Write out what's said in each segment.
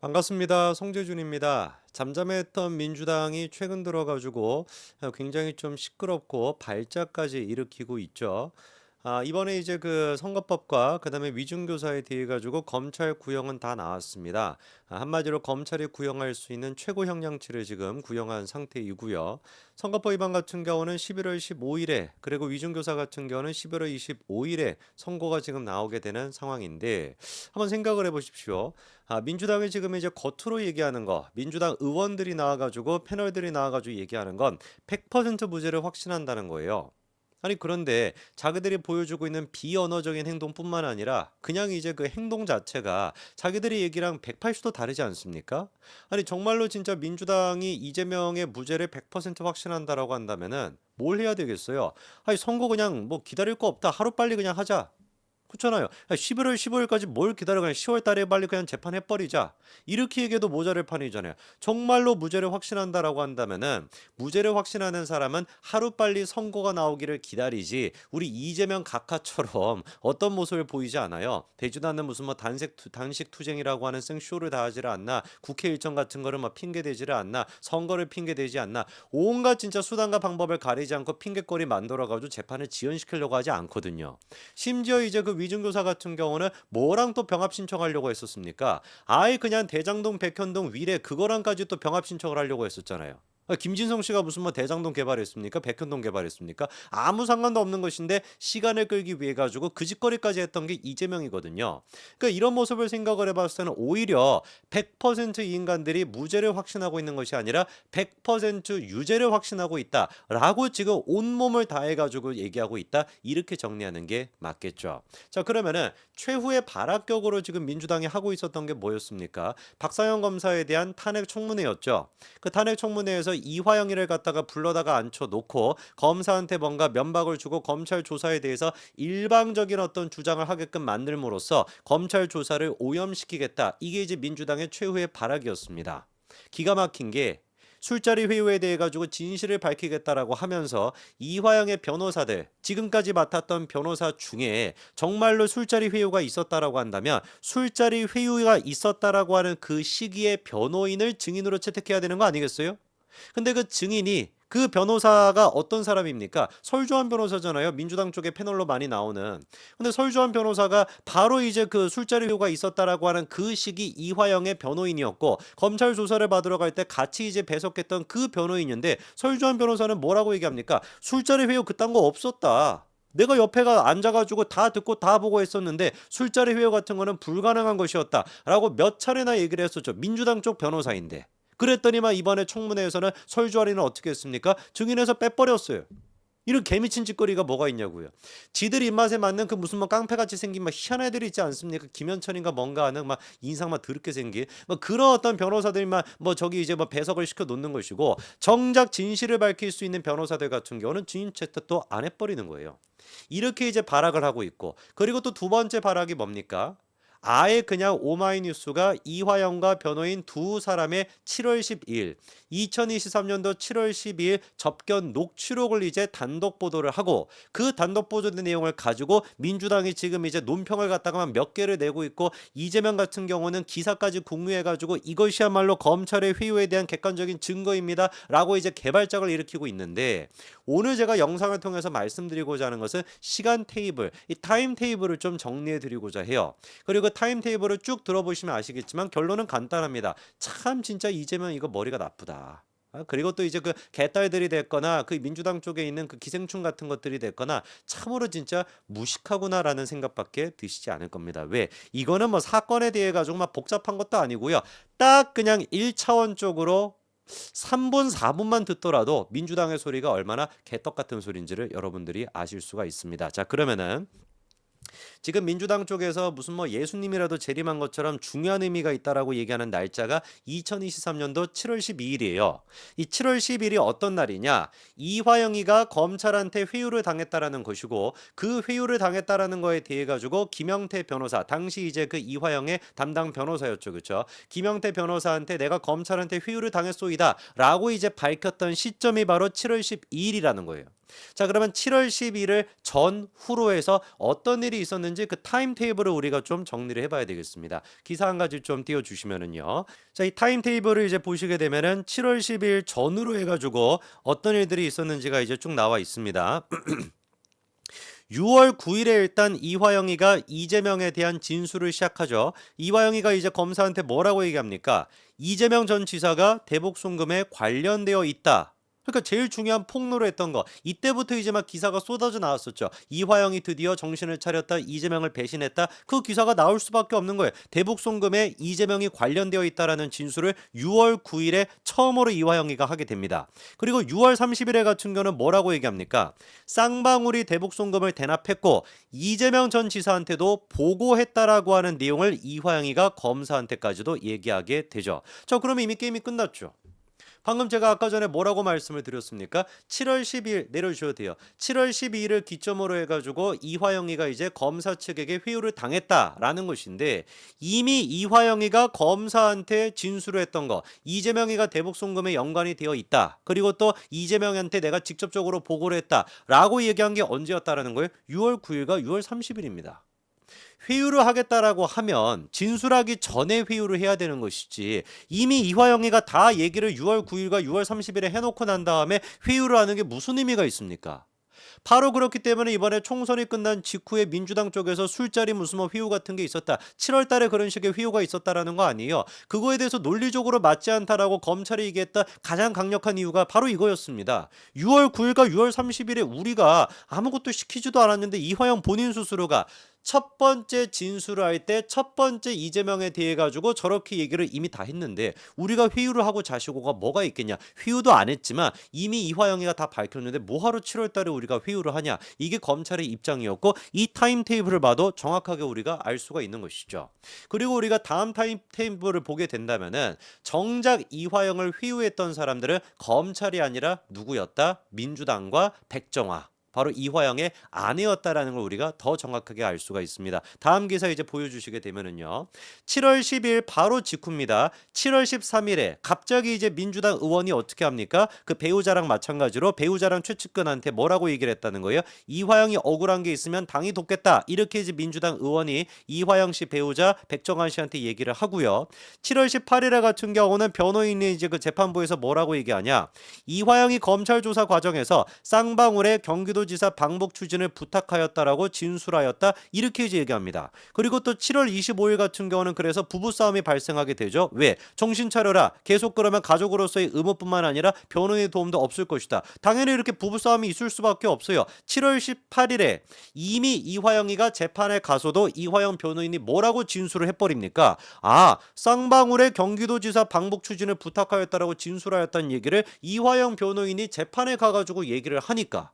반갑습니다. 송재준입니다. 잠잠했던 민주당이 최근 들어가지고 굉장히 좀 시끄럽고 발작까지 일으키고 있죠. 이번에 이제 그 선거법과 그다음에 위중교사에 대해 가지고 검찰 구형은 다 나왔습니다. 한마디로 검찰이 구형할 수 있는 최고 형량치를 지금 구형한 상태이고요. 선거법 위반 같은 경우는 11월 15일에 그리고 위중교사 같은 경우는 11월 25일에 선고가 지금 나오게 되는 상황인데 한번 생각을 해보십시오. 민주당이 지금 이제 겉으로 얘기하는 거, 민주당 의원들이 나와가지고 패널들이 나와가지고 얘기하는 건 100% 무죄를 확신한다는 거예요. 아니 그런데 자기들이 보여주고 있는 비언어적인 행동뿐만 아니라 그냥 이제 그 행동 자체가 자기들의 얘기랑 180도 다르지 않습니까? 아니 정말로 진짜 민주당이 이재명의 무죄를 100% 확신한다라고 한다면은 뭘 해야 되겠어요? 아니 선거 그냥 뭐 기다릴 거 없다. 하루빨리 그냥 하자. 그렇잖아요. 11월 15일까지 뭘 기다려 그냥 10월 달에 빨리 그냥 재판해버리자. 이렇게 얘기해도 모자랄 판이잖아요. 정말로 무죄를 확신한다라고 한다면은 무죄를 확신하는 사람은 하루빨리 선고가 나오기를 기다리지 우리 이재명 각하처럼 어떤 모습을 보이지 않아요. 되지도 않는 무슨 뭐 단식 투쟁이라고 하는 생쇼를 다 하지를 않나 국회 일정 같은 거를 막 핑계대지를 않나 선거를 핑계대지 않나 온갖 진짜 수단과 방법을 가리지 않고 핑계거리 만들어가지고 재판을 지연시키려고 하지 않거든요. 심지어 이제 그 위중교사 같은 경우는 뭐랑 또 병합 신청하려고 했었습니까? 아예 그냥 대장동 백현동 위례 그거랑까지 또 병합 신청을 하려고 했었잖아요. 김진성 씨가 무슨 뭐 대장동 개발했습니까? 백현동 개발했습니까? 아무 상관도 없는 것인데 시간을 끌기 위해 가지고 그 짓거리까지 했던 게 이재명이거든요. 그러니까 이런 모습을 생각을 해봤을 때는 오히려 100%이 인간들이 무죄를 확신하고 있는 것이 아니라 100% 유죄를 확신하고 있다라고 지금 온몸을 다해가지고 얘기하고 있다. 이렇게 정리하는 게 맞겠죠. 자 그러면은 최후의 발악격으로 지금 민주당이 하고 있었던 게 뭐였습니까? 박상현 검사에 대한 탄핵 청문회였죠. 그 탄핵 청문회에서 이화영이를 갖다가 불러다가 앉혀놓고 검사한테 뭔가 면박을 주고 검찰 조사에 대해서 일방적인 어떤 주장을 하게끔 만들므로써 검찰 조사를 오염시키겠다. 이게 이제 민주당의 최후의 발악이었습니다. 기가 막힌 게 술자리 회유에 대해 가지고 진실을 밝히겠다라고 하면서 이화영의 변호사들 지금까지 맡았던 변호사 중에 정말로 술자리 회유가 있었다라고 한다면 술자리 회유가 있었다라고 하는 그 시기에 변호인을 증인으로 채택해야 되는 거 아니겠어요? 근데 그 증인이 그 변호사가 어떤 사람입니까? 설주환 변호사잖아요. 민주당 쪽에 패널로 많이 나오는. 근데 설주환 변호사가 바로 이제 그 술자리 회유가 있었다라고 하는 그 시기 이화영의 변호인이었고 검찰 조사를 받으러 갈 때 같이 이제 배석했던 그 변호인인데 설주환 변호사는 뭐라고 얘기합니까? 술자리 회유 그딴 거 없었다. 내가 옆에가 앉아가지고 다 듣고 다 보고 했었는데 술자리 회유 같은 거는 불가능한 것이었다라고 몇 차례나 얘기를 했었죠. 민주당 쪽 변호사인데. 그랬더니만 이번에 청문회에서는 설주아리는 어떻게 했습니까? 증인에서 빼버렸어요. 이런 개미친 짓거리가 뭐가 있냐고요. 지들 입맛에 맞는 그 무슨 뭐 깡패같이 생긴 막 희한한 애들이 있지 않습니까? 김현철인가 뭔가 하는 막 인상 막 더럽게 생긴 뭐 그런 어떤 변호사들만 뭐 저기 이제 뭐 배석을 시켜 놓는 것이고 정작 진실을 밝힐 수 있는 변호사들 같은 경우는 증인 채택도 안 해버리는 거예요. 이렇게 이제 발악을 하고 있고 그리고 또 두 번째 발악이 뭡니까? 아예 그냥 오마이뉴스가 이화영과 변호인 두 사람의 7월 12일, 2023년도 7월 12일 접견 녹취록을 이제 단독 보도를 하고 그 단독 보도된 내용을 가지고 민주당이 지금 이제 논평을 갖다가만 몇 개를 내고 있고 이재명 같은 경우는 기사까지 공유해가지고 이것이야말로 검찰의 회유에 대한 객관적인 증거입니다. 라고 이제 개발작을 일으키고 있는데 오늘 제가 영상을 통해서 말씀드리고자 하는 것은 시간 테이블, 이 타임 테이블을 좀 정리해 드리고자 해요. 그리고 타임테이블을 쭉 들어보시면 아시겠지만 결론은 간단합니다. 참 진짜 이재명 이거 머리가 나쁘다. 그리고 또 이제 그 개딸들이 됐거나 그 민주당 쪽에 있는 그 기생충 같은 것들이 됐거나 참으로 진짜 무식하구나라는 생각밖에 드시지 않을 겁니다. 왜? 이거는 뭐 사건에 대해 가지고 막 복잡한 것도 아니고요. 딱 그냥 1차원적으로 3분, 4분만 듣더라도 민주당의 소리가 얼마나 개떡 같은 소리인지를 여러분들이 아실 수가 있습니다. 자, 그러면은 지금 민주당 쪽에서 무슨 뭐 예수님이라도 재림한 것처럼 중요한 의미가 있다라고 얘기하는 날짜가 2023년도 7월 12일이에요. 이 7월 10일이 어떤 날이냐? 이화영이가 검찰한테 회유를 당했다라는 것이고 그 회유를 당했다라는 거에 대해 가지고 김영태 변호사 당시 이제 그 이화영의 담당 변호사였죠. 그렇죠? 김영태 변호사한테 내가 검찰한테 회유를 당했소이다라고 이제 밝혔던 시점이 바로 7월 12일이라는 거예요. 자, 그러면 7월 12일을 전후로 해서 어떤 일이 있었는지 있었는지 그 타임 테이블을 우리가 좀 정리를 해봐야 되겠습니다. 기사 한 가지 좀 띄워주시면은요. 자, 이 타임 테이블을 이제 보시게 되면은 7월 10일 전후로 해가지고 어떤 일들이 있었는지가 이제 쭉 나와 있습니다. 6월 9일에 일단 이화영이가 이재명에 대한 진술을 시작하죠. 이화영이가 이제 검사한테 뭐라고 얘기합니까? 이재명 전 지사가 대북 송금에 관련되어 있다. 그러니까 제일 중요한 폭로를 했던 거. 이때부터 이제 막 기사가 쏟아져 나왔었죠. 이화영이 드디어 정신을 차렸다. 이재명을 배신했다. 그 기사가 나올 수밖에 없는 거예요. 대북 송금에 이재명이 관련되어 있다라는 진술을 6월 9일에 처음으로 이화영이가 하게 됩니다. 그리고 6월 30일에 같은 경우는 뭐라고 얘기합니까? 쌍방울이 대북 송금을 대납했고 이재명 전 지사한테도 보고했다라고 하는 내용을 이화영이가 검사한테까지도 얘기하게 되죠. 자, 그러면 이미 게임이 끝났죠. 방금 제가 아까 전에 뭐라고 말씀을 드렸습니까? 7월 12일 내려주셔도 돼요. 7월 12일을 기점으로 해가지고 이화영이가 이제 검사 측에게 회유를 당했다라는 것인데 이미 이화영이가 검사한테 진술을 했던 거 이재명이가 대북 송금에 연관이 되어 있다. 그리고 또 이재명한테 내가 직접적으로 보고를 했다라고 얘기한 게 언제였다라는 거예요? 6월 9일과 6월 30일입니다. 회유를 하겠다라고 하면 진술하기 전에 회유를 해야 되는 것이지 이미 이화영이가 다 얘기를 6월 9일과 6월 30일에 해놓고 난 다음에 회유를 하는 게 무슨 의미가 있습니까? 바로 그렇기 때문에 이번에 총선이 끝난 직후에 민주당 쪽에서 술자리 무슨 뭐 회유 같은 게 있었다. 7월 달에 그런 식의 회유가 있었다라는 거 아니에요. 그거에 대해서 논리적으로 맞지 않다라고 검찰이 얘기했다 가장 강력한 이유가 바로 이거였습니다. 6월 9일과 6월 30일에 우리가 아무것도 시키지도 않았는데 이화영 본인 스스로가 첫 번째 진술을 할 때 첫 번째 이재명에 대해 가지고 저렇게 얘기를 이미 다 했는데 우리가 회유를 하고 자시고가 뭐가 있겠냐. 회유도 안 했지만 이미 이화영이가 다 밝혔는데 뭐하러 7월 달에 우리가 회유를 하냐. 이게 검찰의 입장이었고 이 타임 테이블을 봐도 정확하게 우리가 알 수가 있는 것이죠. 그리고 우리가 다음 타임 테이블을 보게 된다면은 정작 이화영을 회유했던 사람들은 검찰이 아니라 누구였다? 민주당과 백정화. 바로 이화영의 아내였다라는 걸 우리가 더 정확하게 알 수가 있습니다. 다음 기사 이제 보여주시게 되면은요. 7월 10일 바로 직후입니다. 7월 13일에 갑자기 이제 민주당 의원이 어떻게 합니까? 그 배우자랑 마찬가지로 배우자랑 최측근한테 뭐라고 얘기를 했다는 거예요? 이화영이 억울한 게 있으면 당이 돕겠다. 이렇게 이제 민주당 의원이 이화영 씨 배우자 백정환 씨한테 얘기를 하고요. 7월 18일에 같은 경우는 변호인이 이제 그 재판부에서 뭐라고 얘기하냐? 이화영이 검찰 조사 과정에서 쌍방울의 경기도 지사 방북 추진을 부탁하였다라고 진술하였다 이렇게 이제 얘기합니다. 그리고 또 7월 25일 같은 경우는 그래서 부부싸움이 발생하게 되죠. 왜? 정신 차려라. 계속 그러면 가족으로서의 의무뿐만 아니라 변호인의 도움도 없을 것이다. 당연히 이렇게 부부싸움이 있을 수밖에 없어요. 7월 18일에 이미 이화영이가 재판에 가서도 이화영 변호인이 뭐라고 진술을 해버립니까? 아, 쌍방울의 경기도지사 방북 추진을 부탁하였다라고 진술하였다는 얘기를 이화영 변호인이 재판에 가가지고 얘기를 하니까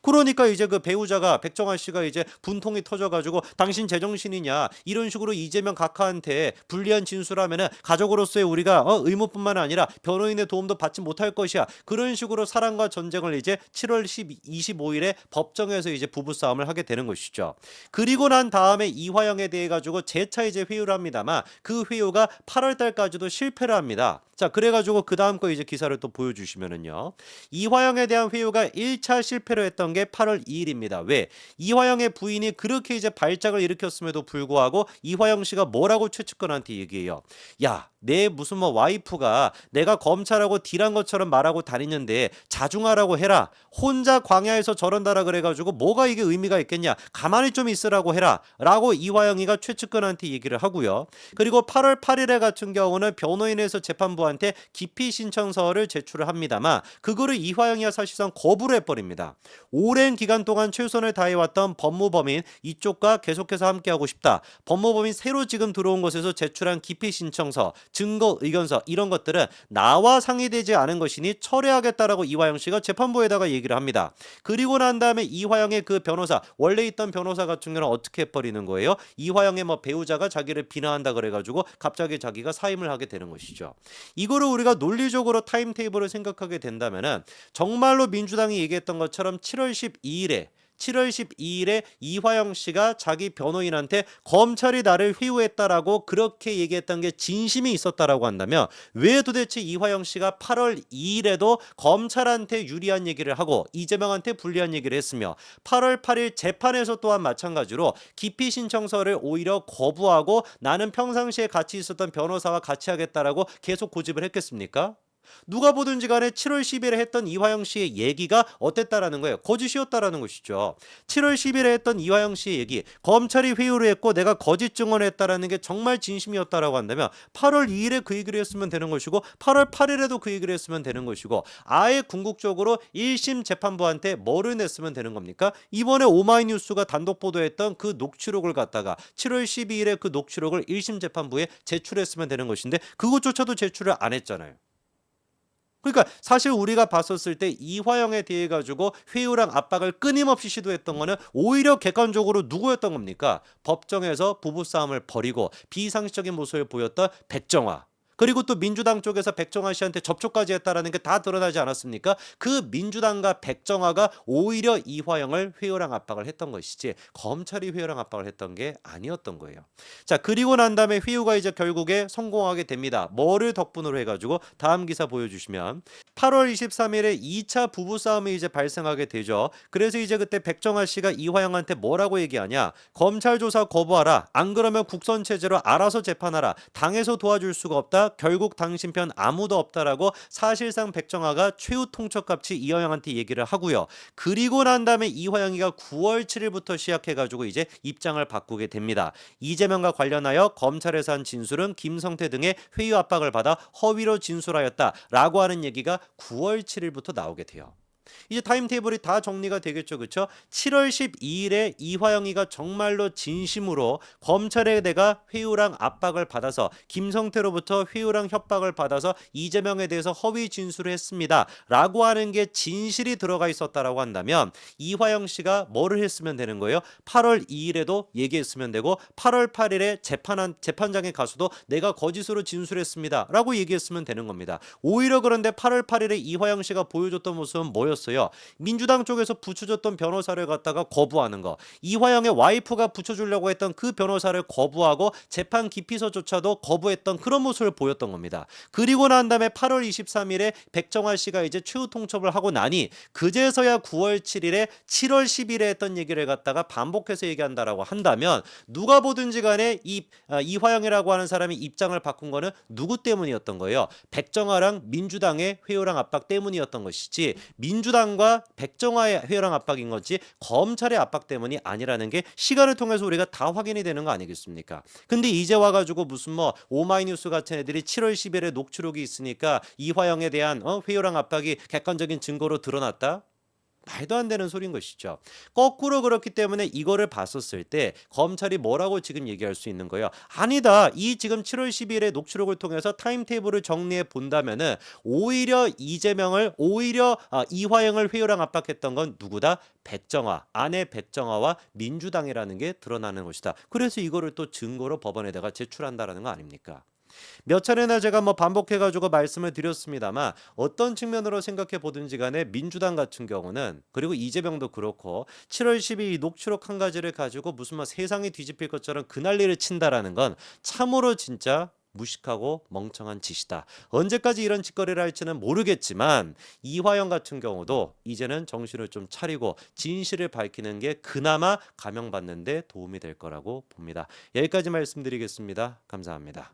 그러니까 이제 그 배우자가 백정환 씨가 이제 분통이 터져가지고 당신 제정신이냐 이런 식으로 이재명 각하한테 불리한 진술하면은 가족으로서의 우리가 의무뿐만 아니라 변호인의 도움도 받지 못할 것이야. 그런 식으로 사랑과 전쟁을 이제 7월 25일에 법정에서 이제 부부싸움을 하게 되는 것이죠. 그리고 난 다음에 이화영에 대해 가지고 재차 이제 회유를 합니다만 그 회유가 8월 달까지도 실패를 합니다. 자, 그래가지고 그 다음 거 이제 기사를 또 보여주시면은요. 이화영에 대한 회유가 1차 실패로 했던 게 8월 2일입니다. 왜? 이화영의 부인이 그렇게 이제 발작을 일으켰음에도 불구하고 이화영 씨가 뭐라고 최측근한테 얘기해요. 야, 내 무슨 뭐 와이프가 내가 검찰하고 딜한 것처럼 말하고 다니는데 자중하라고 해라. 혼자 광야에서 저런다라 그래가지고 뭐가 이게 의미가 있겠냐. 가만히 좀 있으라고 해라. 라고 이화영이가 최측근한테 얘기를 하고요. 그리고 8월 8일에 같은 경우는 변호인에서 재판부한테 기피 신청서를 제출을 합니다만 그거를 이화영이가 사실상 거부를 해버립니다. 오랜 기간 동안 최선을 다해왔던 법무법인 이쪽과 계속해서 함께하고 싶다. 법무법인 새로 지금 들어온 곳에서 제출한 기피 신청서 증거 의견서 이런 것들은 나와 상의되지 않은 것이니 철회하겠다라고 이화영 씨가 재판부에다가 얘기를 합니다. 그리고 난 다음에 이화영의 그 변호사 원래 있던 변호사 같은 경우는 어떻게 해버리는 거예요? 이화영의 뭐 배우자가 자기를 비난한다 그래가지고 갑자기 자기가 사임을 하게 되는 것이죠. 이거를 우리가 논리적으로 타임테이블을 생각하게 된다면은 정말로 민주당이 얘기했던 것처럼 7월 12일에 7월 12일에 이화영 씨가 자기 변호인한테 검찰이 나를 회유했다라고 그렇게 얘기했던 게 진심이 있었다라고 한다면 왜 도대체 이화영 씨가 8월 2일에도 검찰한테 유리한 얘기를 하고 이재명한테 불리한 얘기를 했으며 8월 8일 재판에서 또한 마찬가지로 기피 신청서를 오히려 거부하고 나는 평상시에 같이 있었던 변호사와 같이 하겠다라고 계속 고집을 했겠습니까? 누가 보든지 간에 7월 10일에 했던 이화영 씨의 얘기가 어땠다라는 거예요. 거짓이었다라는 것이죠. 7월 10일에 했던 이화영 씨의 얘기, 검찰이 회유를 했고 내가 거짓 증언을 했다라는 게 정말 진심이었다라고 한다면 8월 2일에 그 얘기를 했으면 되는 것이고 8월 8일에도 그 얘기를 했으면 되는 것이고 아예 궁극적으로 1심 재판부한테 뭐를 냈으면 되는 겁니까? 이번에 오마이뉴스가 단독 보도했던 그 녹취록을 갖다가 7월 12일에 그 녹취록을 1심 재판부에 제출했으면 되는 것인데 그것조차도 제출을 안 했잖아요. 그러니까 사실 우리가 봤었을 때 이화영에 대해 가지고 회유랑 압박을 끊임없이 시도했던 거는 오히려 객관적으로 누구였던 겁니까? 법정에서 부부싸움을 벌이고 비상식적인 모습을 보였던 백정화. 그리고 또 민주당 쪽에서 백정화 씨한테 접촉까지 했다라는 게 다 드러나지 않았습니까? 그 민주당과 백정화가 오히려 이화영을 회유랑 압박을 했던 것이지 검찰이 회유랑 압박을 했던 게 아니었던 거예요. 자, 그리고 난 다음에 회유가 이제 결국에 성공하게 됩니다. 뭐를 덕분으로 해가지고 다음 기사 보여주시면 8월 23일에 2차 부부싸움이 이제 발생하게 되죠. 그래서 이제 그때 백정화 씨가 이화영한테 뭐라고 얘기하냐? 검찰 조사 거부하라. 안 그러면 국선 체제로 알아서 재판하라. 당에서 도와줄 수가 없다. 결국 당신 편 아무도 없다라고 사실상 백정화가 최후 통첩같이 이화영한테 얘기를 하고요. 그리고 난 다음에 이화영이가 9월 7일부터 시작해가지고 이제 입장을 바꾸게 됩니다. 이재명과 관련하여 검찰에서 한 진술은 김성태 등의 회유 압박을 받아 허위로 진술하였다라고 하는 얘기가 9월 7일부터 나오게 돼요. 이제 타임테이블이 다 정리가 되겠죠. 그렇죠? 7월 12일에 이화영이가 정말로 진심으로 검찰에 내가 회유랑 압박을 받아서 김성태로부터 회유랑 협박을 받아서 이재명에 대해서 허위 진술을 했습니다. 라고 하는 게 진실이 들어가 있었다라고 한다면 이화영 씨가 뭐를 했으면 되는 거예요? 8월 2일에도 얘기했으면 되고 8월 8일에 재판장에 가서도 내가 거짓으로 진술했습니다. 라고 얘기했으면 되는 겁니다. 오히려 그런데 8월 8일에 이화영 씨가 보여줬던 모습은 뭐였어요? 민주당 쪽에서 붙여줬던 변호사를 갖다가 거부하는 거. 이화영의 와이프가 붙여주려고 했던 그 변호사를 거부하고 재판 기피서조차도 거부했던 그런 모습을 보였던 겁니다. 그리고 난 다음에 8월 23일에 백정화 씨가 이제 최후 통첩을 하고 나니 그제서야 9월 7일에 7월 10일에 했던 얘기를 갖다가 반복해서 얘기한다라고 한다면 누가 보든지 간에 이화영이라고 하는 사람이 입장을 바꾼 거는 누구 때문이었던 거예요? 백정화랑 민주당의 회유랑 압박 때문이었던 것이지 민주당과 백정화의 회유랑 압박인 거지 검찰의 압박 때문이 아니라는 게 시간을 통해서 우리가 다 확인이 되는 거 아니겠습니까? 근데 이제 와가지고 무슨 뭐 오마이뉴스 같은 애들이 7월 10일에 녹취록이 있으니까 이화영에 대한 회유랑 압박이 객관적인 증거로 드러났다? 말도 안 되는 소린 것이죠. 거꾸로 그렇기 때문에 이거를 봤었을 때 검찰이 뭐라고 지금 얘기할 수 있는 거예요? 아니다. 이 지금 7월 10일의 녹취록을 통해서 타임테이블을 정리해 본다면은 오히려 이화영을 회유랑 압박했던 건 누구다? 백정화, 아내 백정화와 민주당이라는 게 드러나는 것이다. 그래서 이거를 또 증거로 법원에다가 제출한다라는 거 아닙니까? 몇 차례나 제가 뭐 반복해가지고 말씀을 드렸습니다만 어떤 측면으로 생각해 보든지 간에 민주당 같은 경우는 그리고 이재명도 그렇고 7월 12일 녹취록 한 가지를 가지고 무슨 뭐 세상이 뒤집힐 것처럼 그 난리를 친다라는 건 참으로 진짜 무식하고 멍청한 짓이다. 언제까지 이런 짓거리를 할지는 모르겠지만 이화영 같은 경우도 이제는 정신을 좀 차리고 진실을 밝히는 게 그나마 감형받는 데 도움이 될 거라고 봅니다. 여기까지 말씀드리겠습니다. 감사합니다.